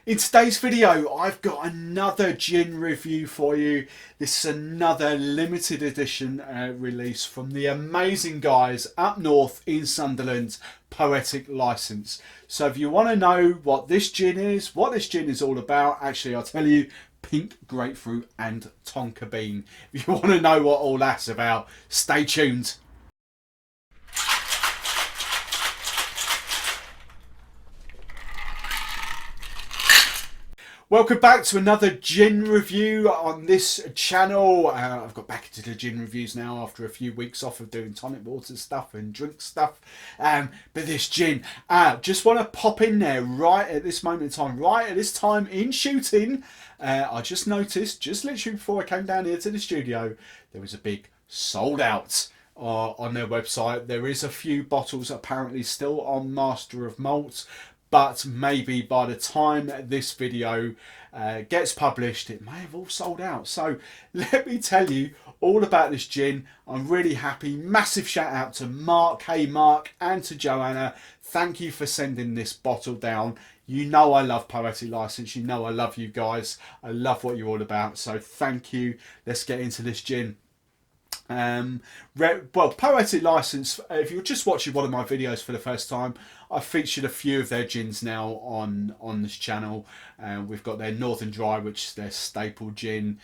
In today's video, I've got another gin review for you. This is another limited edition release from the amazing guys up north in Sunderland, Poetic license. So if you want to know what this gin is all about, actually I'll tell you, pink grapefruit and tonka bean. If you want to know what all that's about, stay tuned. Welcome back to another gin review on this channel. I've got back into the gin reviews now after a few weeks off of doing tonic water stuff and drink stuff. But this gin, just want to pop in there right at this moment in time, right at this time in shooting. I just noticed, just literally before I came down here to the studio, there was a big sold out on their website. There is a few bottles apparently still on Master of Malt, but maybe by the time this video gets published, it may have all sold out. So let me tell you all about this gin. I'm really happy. Massive shout out to Mark, hey Mark, and to Joanna. Thank you for sending this bottle down. You know I love Poetic License. You know I love you guys. I love what you're all about. So thank you. Let's get into this gin. Well, Poetic License, if you're just watching one of my videos for the first time, I've featured a few of their gins now on this channel. We've got their Northern Dry, which is their staple gin.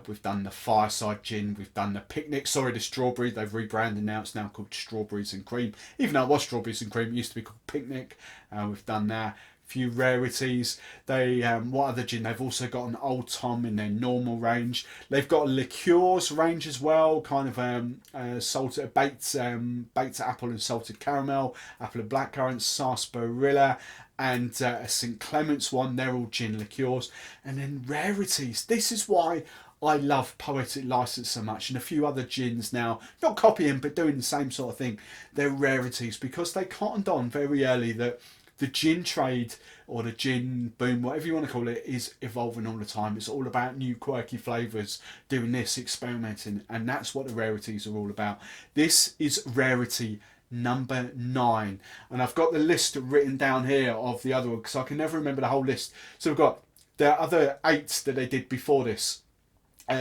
We've done the Fireside gin. We've done the Picnic. Sorry, the Strawberry. They've rebranded now. It's now called Strawberries and Cream. Even though it was Strawberries and Cream, it used to be called Picnic. We've done that. Few rarities. They what other gin? They've also got an Old Tom in their normal range. They've got a liqueurs range as well, kind of salted baked apple and salted caramel, apple and blackcurrant, sarsaparilla, and a St Clement's one. They're all gin liqueurs. And then rarities. This is why I love Poetic License so much, and a few other gins now, not copying but doing the same sort of thing. They're rarities because they cottoned on very early that the gin trade, or the gin boom, whatever you want to call it, is evolving all the time. It's all about new quirky flavours, doing this, experimenting, and that's what the rarities are all about. This is Rarity number 9, and I've got the list written down here of the other one because I can never remember the whole list. So we've got the other 8 that they did before this.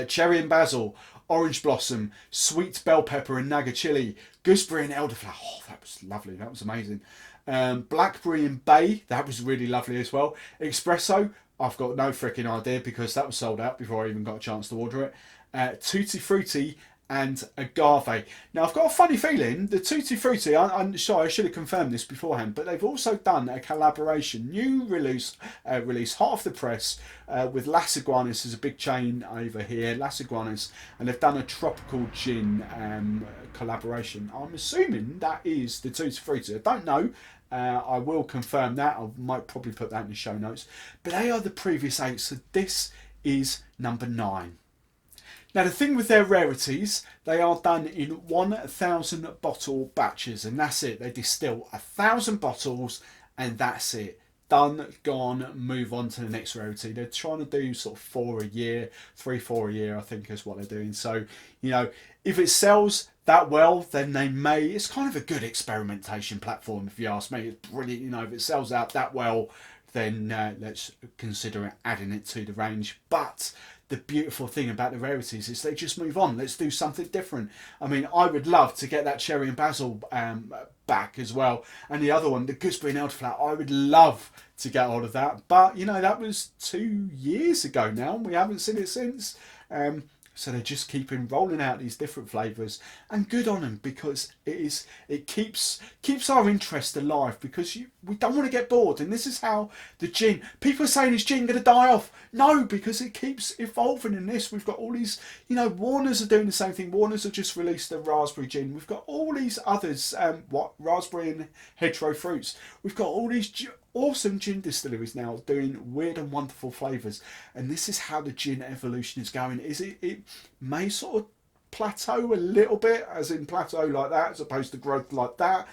Cherry and basil, orange blossom, sweet bell pepper and naga chili, gooseberry and elderflower. Oh, that was lovely. That was amazing. Blackberry and bay. That was really lovely as well. Espresso. I've got no freaking idea because that was sold out before I even got a chance to order it. Tutti Frutti and agave. Now I've got a funny feeling the Tutti Frutti, I'm sorry I should have confirmed this beforehand, but they've also done a collaboration, new release hot off the press, with Las Iguanas. Is a big chain over here, Las Iguanas, and they've done a tropical gin collaboration. I'm assuming that is the Tutti Frutti. I don't know. I will confirm that. I might probably put that in the show notes. But they are the previous 8, so this is number 9. Now the thing with their rarities, they are done in 1,000 bottle batches, and that's it. They distill 1,000 bottles and that's it. Done, gone, move on to the next rarity. They're trying to do sort of 4 a year, 3, 4 a year, I think is what they're doing. So, you know, if it sells that well, then they may, it's kind of a good experimentation platform if you ask me. It's brilliant, you know, if it sells out that well, then let's consider adding it to the range. But the beautiful thing about the rarities is they just move on. Let's do something different. I mean, I would love to get that cherry and basil back as well. And the other one, the gooseberry and elderflower, I would love to get hold of that. But, you know, that was 2 years ago now. We haven't seen it since. So they're just keeping rolling out these different flavours, and good on them because it keeps our interest alive, because we don't want to get bored. And this is how the gin, people are saying, is gin going to die off? No, because it keeps evolving in this. We've got all these, you know, Warner's are doing the same thing. Warner's have just released a raspberry gin. We've got all these others, raspberry and hedgerow fruits. We've got all these awesome gin distilleries now doing weird and wonderful flavours, and this is how the gin evolution is going. It may sort of plateau a little bit, as in plateau like that as opposed to growth like that,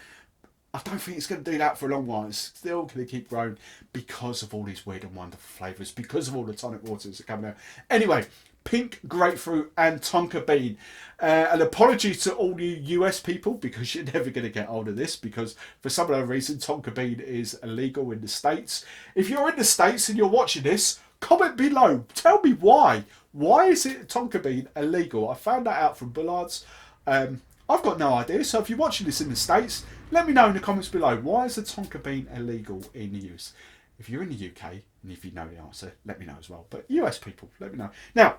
I don't think it's going to do that for a long while. It's still going to keep growing because of all these weird and wonderful flavours, because of all the tonic waters that are coming out. Anyway, pink grapefruit and Tonka bean. An apology to all you US people, because you're never going to get hold of this, because for some other reason Tonka bean is illegal in the States. If you're in the States and you're watching this, comment below. Tell me why. Why is it Tonka bean illegal? I found that out from Bullard's. I've got no idea. So if you're watching this in the States, let me know in the comments below. Why is the Tonka bean illegal in the US? If you're in the UK, and if you know the answer, let me know as well. But US people, let me know. Now,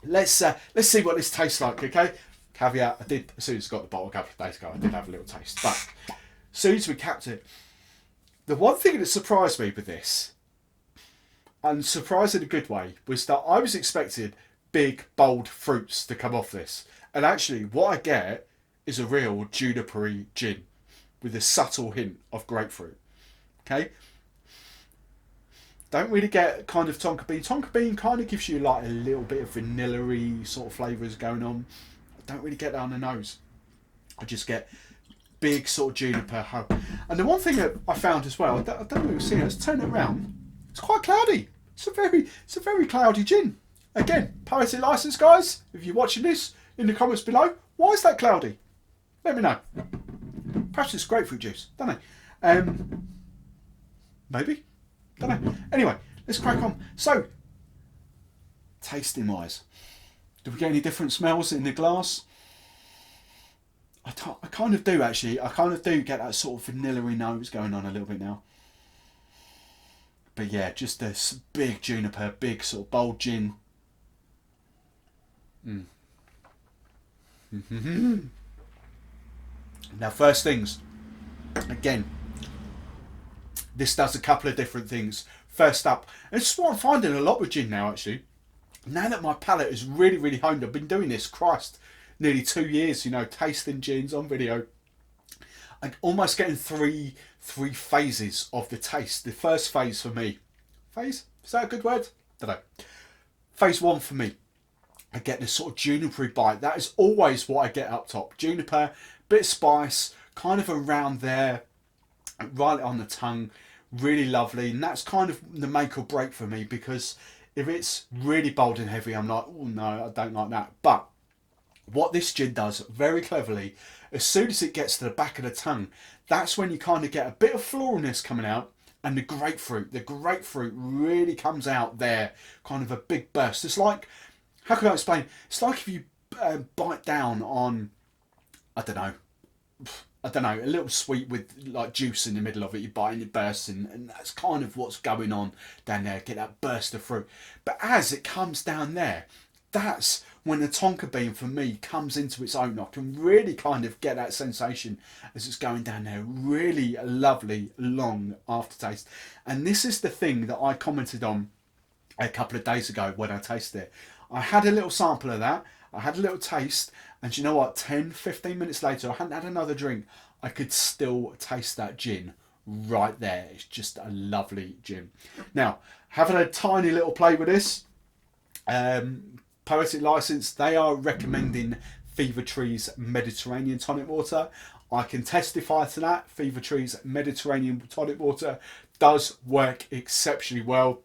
let's see what this tastes like, okay? Caveat, I did, as soon as I got the bottle a couple of days ago, I did have a little taste. But as soon as we capped it, the one thing that surprised me with this, and surprised in a good way, was that I was expecting big, bold fruits to come off this. And actually, what I get is a real juniper-y gin with a subtle hint of grapefruit. Okay? Don't really get kind of Tonka bean. Tonka bean kind of gives you like a little bit of vanilla-y sort of flavours going on. I don't really get that on the nose. I just get big sort of juniper hug. And the one thing that I found as well, I don't know if you've seen it, let's turn it around. It's quite cloudy. It's a very cloudy gin. Again, Poetic license, guys. If you're watching this, in the comments below, why is that cloudy? Let me know. Perhaps it's grapefruit juice. Don't know. Maybe. Don't know. Anyway, let's crack on. So, tasting wise, do we get any different smells in the glass? I kind of do actually. I kind of do get that sort of vanilla-y nose going on a little bit now. But yeah, just this big juniper, big sort of bold gin. Now, first things, again, this does a couple of different things. First up, and it's what I'm finding a lot with gin now actually. Now that my palate is really, really honed, I've been doing this, Christ, nearly 2 years, you know, tasting gins on video. I'm almost getting three phases of the taste. The first phase for me, phase? Is that a good word? Don't know. Phase one for me, I get this sort of juniper bite. That is always what I get up top. Juniper, bit of spice, kind of around there, right on the tongue, really lovely. And that's kind of the make or break for me, because if it's really bold and heavy, I'm like, oh no, I don't like that. But what this gin does very cleverly, as soon as it gets to the back of the tongue, that's when you kind of get a bit of floralness coming out, and the grapefruit really comes out there, kind of a big burst. It's like, how can I explain? It's like if you bite down on, I don't know, a little sweet with like juice in the middle of it. You bite and it bursts, and that's kind of what's going on down there. Get that burst of fruit. But as it comes down there, that's when the Tonka bean for me comes into its own. I can really kind of get that sensation as it's going down there. Really lovely long aftertaste. And this is the thing that I commented on a couple of days ago when I tasted it. I had a little sample of that. I had a little taste, and you know what, 10-15 minutes later, I hadn't had another drink, I could still taste that gin right there. It's just a lovely gin. Now, having a tiny little play with this, Poetic license, they are recommending Fever Tree's Mediterranean tonic water. I can testify to that. Fever Tree's Mediterranean tonic water does work exceptionally well.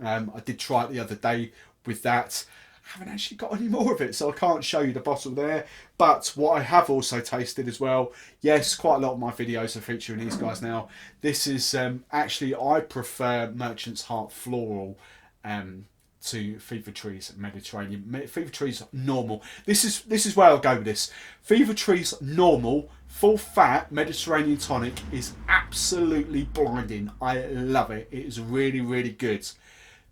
I did try it the other day with that. I haven't actually got any more of it, so I can't show you the bottle there. But what I have also tasted as well, yes, quite a lot of my videos are featuring these guys now. This is actually, I prefer Merchant's Heart Floral to Fever Tree's Mediterranean. Fever Tree's normal. This is where I'll go with this. Fever Tree's normal, full fat Mediterranean tonic is absolutely blinding. I love it. It is really, really good.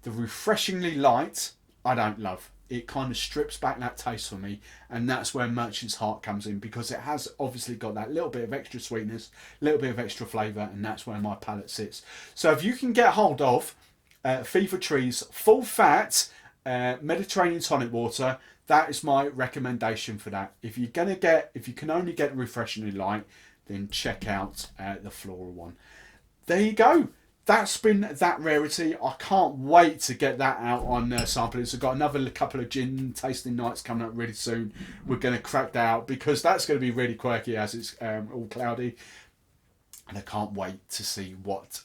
The refreshingly light, I don't love. It kind of strips back that taste for me, and that's where Merchant's Heart comes in, because it has obviously got that little bit of extra sweetness, a little bit of extra flavour, and that's where my palate sits. So if you can get hold of Fever Tree's full fat Mediterranean tonic water, that is my recommendation for that. If you can only get refreshingly light, then check out the floral one. There you go. That's been that Rarity. I can't wait to get that out on samplings. I've got another couple of gin tasting nights coming up really soon. We're going to crack that out, because that's going to be really quirky as it's all cloudy. and I can't wait to see what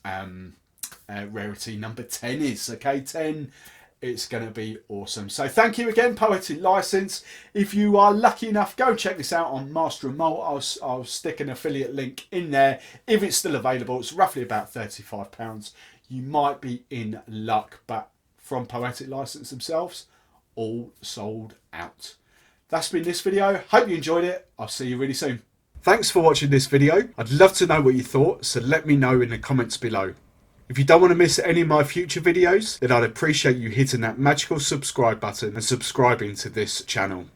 Rarity number 10 is. Okay, 10. It's going to be awesome. So thank you again, Poetic License. If you are lucky enough, go check this out on Master and Malt. I'll stick an affiliate link in there if it's still available. It's roughly about £35. You might be in luck, but from Poetic License themselves, all sold out. That's been this video. Hope you enjoyed it. I'll see you really soon. Thanks for watching this video. I'd love to know what you thought, so let me know in the comments below. If you don't want to miss any of my future videos, then I'd appreciate you hitting that magical subscribe button and subscribing to this channel.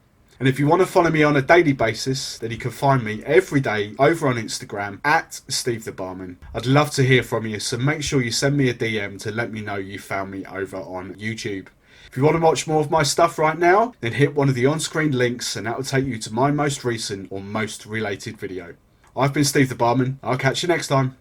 And if you want to follow me on a daily basis, then you can find me every day over on Instagram at Steve the Barman. I'd love to hear from you, so make sure you send me a DM to let me know you found me over on YouTube. If you want to watch more of my stuff right now, then hit one of the on-screen links and that will take you to my most recent or most related video. I've been Steve the Barman. I'll catch you next time.